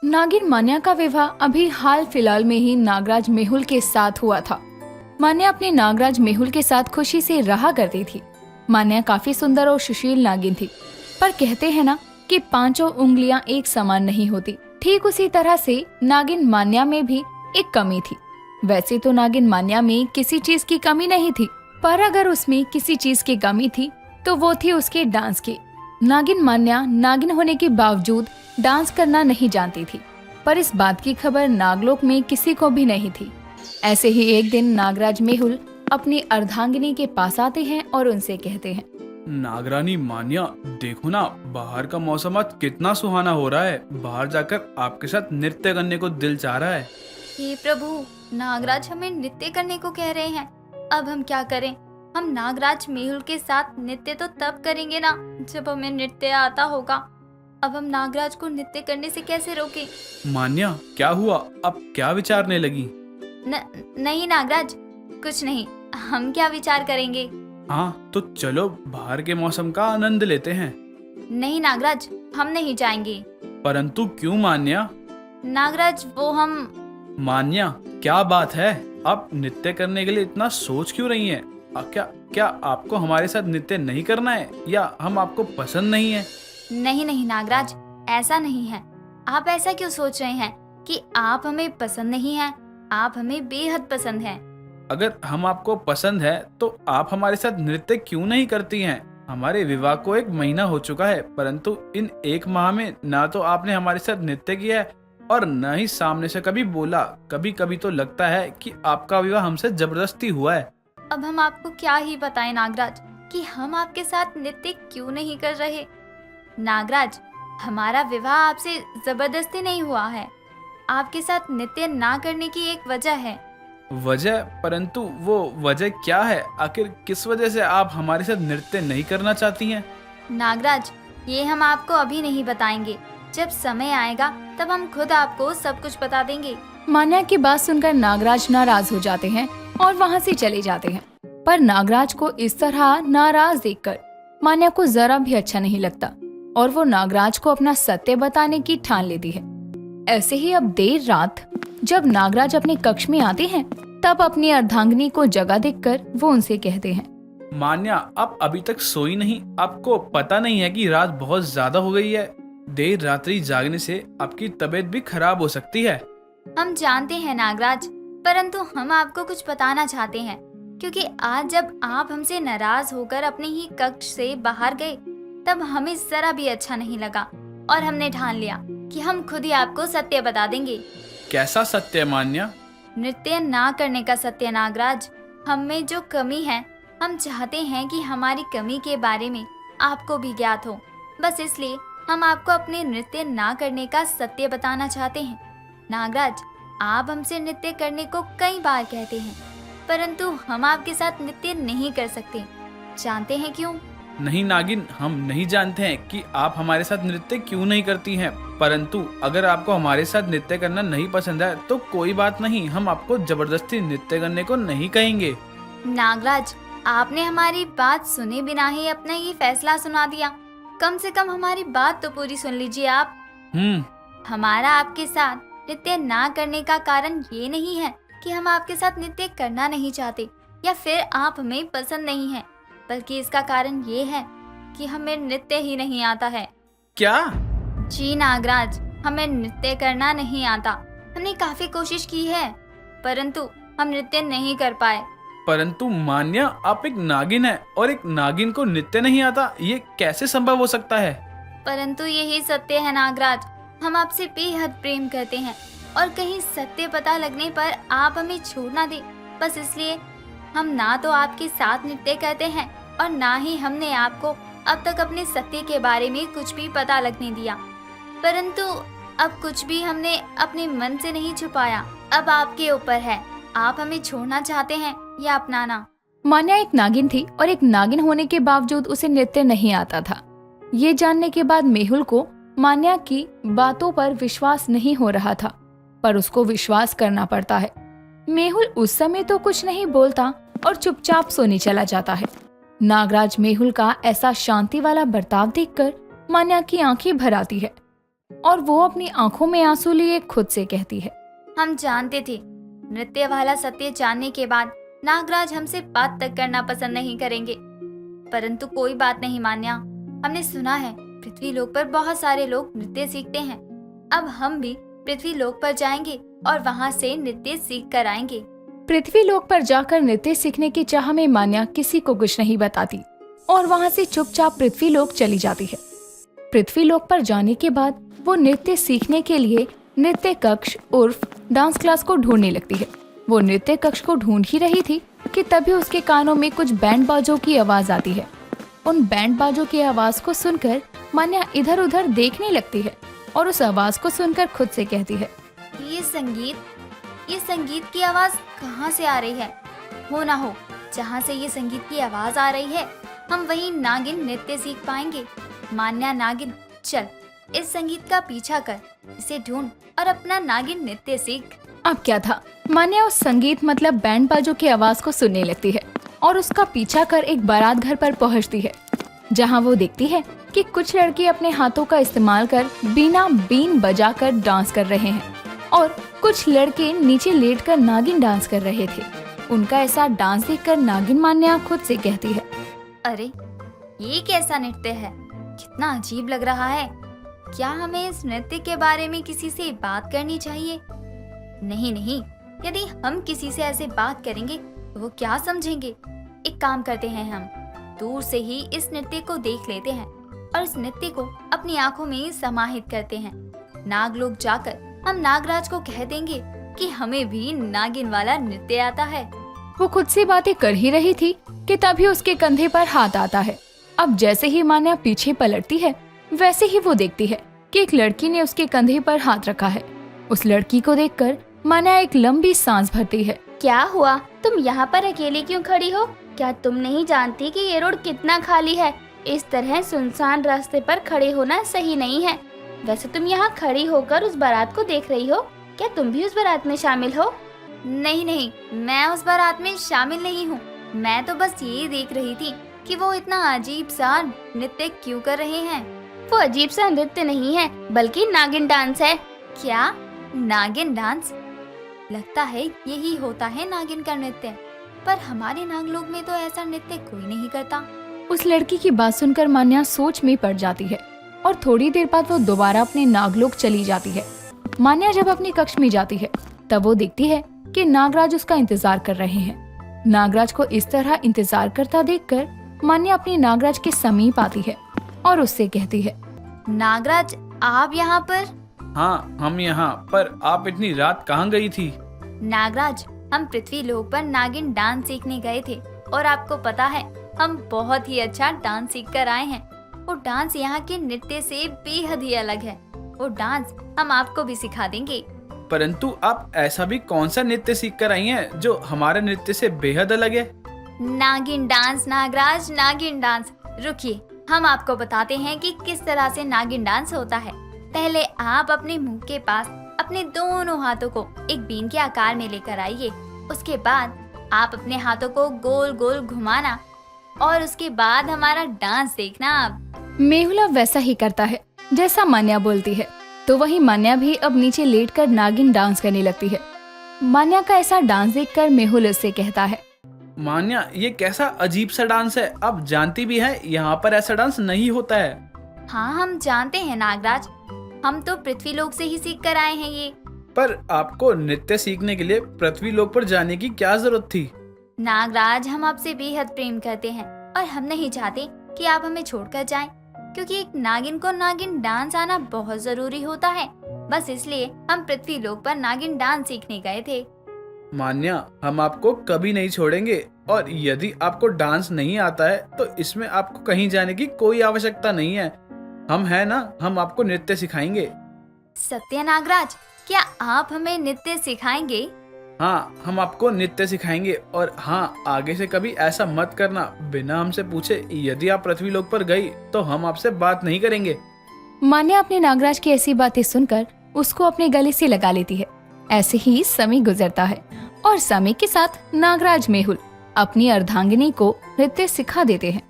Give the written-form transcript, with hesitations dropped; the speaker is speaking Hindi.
नागिन मान्या का विवाह अभी हाल फिलहाल में ही नागराज मेहुल के साथ हुआ था। मान्या अपने नागराज मेहुल के साथ खुशी से रहा करती थी। मान्या काफी सुंदर और सुशील नागिन थी, पर कहते हैं ना कि पांचों उंगलियां एक समान नहीं होती। ठीक उसी तरह से नागिन मान्या में भी एक कमी थी। वैसे तो नागिन मान्या में किसी चीज की कमी नहीं थी, पर अगर उसमें किसी चीज की कमी थी तो वो थी उसके डांस की। नागिन मान्या नागिन होने के बावजूद डांस करना नहीं जानती थी, पर इस बात की खबर नागलोक में किसी को भी नहीं थी। ऐसे ही एक दिन नागराज मेहुल अपनी अर्धांगिनी के पास आते हैं और उनसे कहते हैं, नागरानी मान्या, देखो ना, बाहर का मौसम आज कितना सुहाना हो रहा है। बाहर जाकर आपके साथ नृत्य करने को दिल चाह रहा है। हे प्रभु, नागराज हमें नृत्य करने को कह रहे हैं। अब हम क्या करें? हम नागराज मेहुल के साथ नृत्य तो तब करेंगे ना जब हमें नृत्य आता होगा। अब हम नागराज को नृत्य करने से कैसे रोकें? मान्या, क्या हुआ? अब क्या विचारने लगी? नहीं नागराज, कुछ नहीं। हम क्या विचार करेंगे? हाँ, तो चलो बाहर के मौसम का आनंद लेते हैं। नहीं नागराज, हम नहीं जाएंगे। परंतु क्यों मान्या? नागराज, वो हम मान्या, क्या बात है? आप नृत्य करने के लिए इतना सोच क्यों रही हैं? क्या आपको हमारे साथ नृत्य नहीं करना है, या हम आपको पसंद नहीं है? नहीं नहीं नागराज, ऐसा नहीं है। आप ऐसा क्यों सोच रहे हैं कि आप हमें पसंद नहीं हैं? आप हमें बेहद पसंद हैं। अगर हम आपको पसंद है तो आप हमारे साथ नृत्य क्यों नहीं करती हैं? हमारे विवाह को 1 महीना हो चुका है, परंतु इन 1 माह में ना तो आपने हमारे साथ नृत्य किया है और न ही सामने से कभी बोला। कभी कभी तो लगता है कि आपका विवाह हमसे जबरदस्ती हुआ है। अब हम आपको क्या ही बताएं नागराज कि हम आपके साथ नृत्य क्यों नहीं कर रहे। नागराज, हमारा विवाह आपसे जबरदस्ती नहीं हुआ है। आपके साथ नृत्य ना करने की एक वजह है। वजह? परंतु वो वजह क्या है? आखिर किस वजह से आप हमारे साथ नृत्य नहीं करना चाहती हैं? नागराज, ये हम आपको अभी नहीं बताएंगे। जब समय आएगा तब हम खुद आपको सब कुछ बता देंगे। मान्या की बात सुनकर नागराज नाराज हो जाते हैं और वहाँ से चले जाते हैं। पर नागराज को इस तरह नाराज देखकर मान्या को जरा भी अच्छा नहीं लगता और वो नागराज को अपना सत्य बताने की ठान लेती है। ऐसे ही अब देर रात जब नागराज अपने कक्ष में आते हैं, तब अपनी अर्धांगिनी को जगा देखकर वो उनसे कहते हैं, मान्या, आप अभी तक सोई नहीं? आपको पता नहीं है कि रात बहुत ज्यादा हो गई है? देर रात्रि जागने से आपकी तबीयत भी खराब हो सकती है। हम जानते हैं नागराज, परंतु हम आपको कुछ बताना चाहते हैं, क्योंकि आज जब आप हमसे नाराज होकर अपने ही कक्ष से बाहर गए, तब हमें जरा भी अच्छा नहीं लगा और हमने ठान लिया कि हम खुद ही आपको सत्य बता देंगे। कैसा सत्य मान्या? नृत्य ना करने का सत्य नागराज। हम में जो कमी है, हम चाहते हैं कि हमारी कमी के बारे में आपको भी ज्ञात हो। बस इसलिए हम आपको अपने नृत्य ना करने का सत्य बताना चाहते हैं। नागराज, आप हमसे नृत्य करने को कई बार कहते हैं, परंतु हम आपके साथ नृत्य नहीं कर सकते। जानते हैं क्यों? नहीं नागिन, हम नहीं जानते हैं कि आप हमारे साथ नृत्य क्यों नहीं करती हैं। परंतु अगर आपको हमारे साथ नृत्य करना नहीं पसंद है तो कोई बात नहीं, हम आपको जबरदस्ती नृत्य करने को नहीं कहेंगे। नागराज, आपने हमारी बात सुने बिना ही अपना ये फैसला सुना दिया। कम से कम हमारी बात तो पूरी सुन लीजिए आप। हमारा आपके साथ नृत्य ना करने का कारण ये नहीं है कि हम आपके साथ नृत्य करना नहीं चाहते या फिर आप हमें पसंद नहीं है, बल्कि इसका कारण ये है कि हमें नृत्य ही नहीं आता है। क्या? जी नागराज, हमें नृत्य करना नहीं आता। हमने काफी कोशिश की है, परंतु हम नृत्य नहीं कर पाए। परंतु मान्या, आप एक नागिन है और एक नागिन को नृत्य नहीं आता, ये कैसे संभव हो सकता है? परंतु यही सत्य है नागराज। हम आपसे बेहद प्रेम करते हैं और कहीं सत्य पता लगने पर आप हमें छोड़ ना दें। बस इसलिए हम ना तो आपके साथ नृत्य करते हैं और ना ही हमने आपको अब तक अपने सत्य के बारे में कुछ भी पता लगने दिया। परंतु अब कुछ भी हमने अपने मन से नहीं छुपाया। अब आपके ऊपर है, आप हमें छोड़ना चाहते हैं या अपनाना। मान्या एक नागिन थी और एक नागिन होने के बावजूद उसे नृत्य नहीं आता था। ये जानने के बाद मेहुल को मान्या की बातों पर विश्वास नहीं हो रहा था, पर उसको विश्वास करना पड़ता है। मेहुल उस समय तो कुछ नहीं बोलता और चुपचाप सोने चला जाता है। नागराज मेहुल का ऐसा शांति वाला बर्ताव देखकर मान्या की आंखें भर आती है। और वो अपनी आंखों में आंसू लिए खुद से कहती है। हम जानते थे नृत्य वाला सत्य जानने के बाद नागराज हमसे बात तक करना पसंद नहीं करेंगे, परंतु कोई बात नहीं मान्या। हमने सुना है पृथ्वी लोक पर बहुत सारे लोग नृत्य सीखते हैं। अब हम भी पृथ्वी लोक पर जाएंगे और वहाँ से नृत्य सीख कर आएंगे। पृथ्वी लोक पर जाकर नृत्य सीखने की चाह में मान्या किसी को कुछ नहीं बताती और वहाँ से चुपचाप पृथ्वी लोक चली जाती है। पृथ्वी लोक पर जाने के बाद वो नृत्य सीखने के लिए नृत्य कक्ष उर्फ डांस क्लास को ढूंढने लगती है। वो नृत्य कक्ष को ढूंढ ही रही थी कि तभी उसके कानों में कुछ बैंड बाजों की आवाज आती है। उन बैंड बाजों की आवाज को सुनकर मान्या इधर उधर देखने लगती है और उस आवाज को सुनकर खुद से कहती है, ये संगीत की आवाज कहाँ से आ रही है? हो ना हो जहाँ से ये संगीत की आवाज आ रही है हम वहीं नागिन नृत्य सीख पाएंगे। मान्या नागिन, चल इस संगीत का पीछा कर, इसे ढूंढ और अपना नागिन नृत्य सीख। अब क्या था, मान्या उस संगीत मतलब बैंड बाजों की आवाज को सुनने लगती है और उसका पीछा कर एक बारात घर पर पहुंचती है, जहां वो देखती है कि कुछ लड़के अपने हाथों का इस्तेमाल कर बीन बजाकर डांस कर रहे हैं और कुछ लड़के नीचे लेटकर नागिन डांस कर रहे थे। उनका ऐसा डांस देखकर नागिन मान्या खुद से कहती है, अरे ये कैसा नृत्य है, कितना अजीब लग रहा है। क्या हमें इस नृत्य के बारे में किसी से बात करनी चाहिए? नहीं, यदि हम किसी से ऐसे बात करेंगे तो वो क्या समझेंगे। एक काम करते हैं, हम दूर से ही इस नृत्य को देख लेते हैं और इस नृत्य को अपनी आंखों में समाहित करते हैं। नागलोक जाकर हम नागराज को कह देंगे कि हमें भी नागिन वाला नृत्य आता है। वो खुद से बातें कर ही रही थी कि तभी उसके कंधे पर हाथ आता है। अब जैसे ही मान्या पीछे पलटती है वैसे ही वो देखती है कि एक लड़की ने उसके कंधे पर हाथ रखा है। उस लड़की को देखकर मान्या एक लंबी सांस भरती है। क्या हुआ, तुम यहाँ पर अकेली क्यों खड़ी हो? क्या तुम नहीं जानती कि ये रोड कितना खाली है? इस तरह सुनसान रास्ते पर खड़े होना सही नहीं है। वैसे तुम यहाँ खड़ी होकर उस बारात को देख रही हो, क्या तुम भी उस बारात में शामिल हो? नहीं, मैं उस बारात में शामिल नहीं हूँ। मैं तो बस ये देख रही थी कि वो इतना अजीब सा नृत्य क्यों कर रहे हैं। वो अजीब सा नृत्य नहीं है बल्कि नागिन डांस है। क्या नागिन डांस? लगता है यही होता है नागिन का नृत्य, पर हमारे नागलोक में तो ऐसा नृत्य कोई नहीं करता। उस लड़की की बात सुनकर मान्या सोच में पड़ जाती है और थोड़ी देर बाद वो दोबारा अपने नागलोक चली जाती है। मान्या जब अपने कक्ष में जाती है तब वो देखती है कि नागराज उसका इंतजार कर रहे हैं। नागराज को इस तरह इंतजार करता देखकर मान्या अपने नागराज के समीप आती है और उससे कहती है, नागराज आप यहाँ पर? हाँ, हम यहाँ, पर आप इतनी रात कहाँ गई थी? नागराज, हम पृथ्वी लोक पर नागिन डांस सीखने गए थे और आपको पता है हम बहुत ही अच्छा डांस सीख कर आए हैं। वो डांस यहाँ के नृत्य से बेहद ही अलग है। वो डांस हम आपको भी सिखा देंगे। परंतु आप ऐसा भी कौन सा नृत्य सीख कर आई हैं जो हमारे नृत्य से बेहद अलग है? नागिन डांस नागराज, नागिन डांस। रुकिए, हम आपको बताते हैं कि किस तरह से नागिन डांस होता है। पहले आप अपने मुंह के पास अपने दोनों हाथों को एक बीन के आकार में लेकर आइए। उसके बाद आप अपने हाथों को गोल गोल घुमाना और उसके बाद हमारा डांस देखना। आप मेहुला वैसा ही करता है जैसा मान्या बोलती है, तो वही मान्या भी अब नीचे लेटकर नागिन डांस करने लगती है। मान्या का ऐसा डांस देखकर मेहुल उससे कहता है, मान्या, ये कैसा अजीब सा डांस है। आप जानती भी हैं यहाँ पर ऐसा डांस नहीं होता है। हाँ, हम जानते हैं नागराज, हम तो पृथ्वी लोक से ही सीख कर आए हैं ये। पर आपको नृत्य सीखने के लिए पृथ्वी लोक पर जाने की क्या जरूरत थी? नागराज, हम आपसे बेहद प्रेम करते हैं और हम नहीं चाहते कि आप हमें छोड़कर जाएं, क्योंकि एक नागिन को नागिन डांस आना बहुत जरूरी होता है। बस इसलिए हम पृथ्वी लोक पर नागिन डांस सीखने गए थे। मान्या, हम आपको कभी नहीं छोड़ेंगे और यदि आपको डांस नहीं आता है तो इसमें आपको कहीं जाने की कोई आवश्यकता नहीं है। हम हैं ना, हम आपको नृत्य सिखाएंगे। सत्य नागराज, क्या आप हमें नृत्य सिखाएंगे? हाँ, हम आपको नृत्य सिखाएंगे। और हाँ, आगे से कभी ऐसा मत करना बिना हमसे पूछे। यदि आप पृथ्वी लोक पर गई तो हम आपसे बात नहीं करेंगे। मान्या अपने नागराज की ऐसी बातें सुनकर उसको अपने गले से लगा लेती है। ऐसे ही समय गुजरता है और समय के साथ नागराज मेहुल अपनी अर्धांगिनी को नृत्य सिखा देते हैं।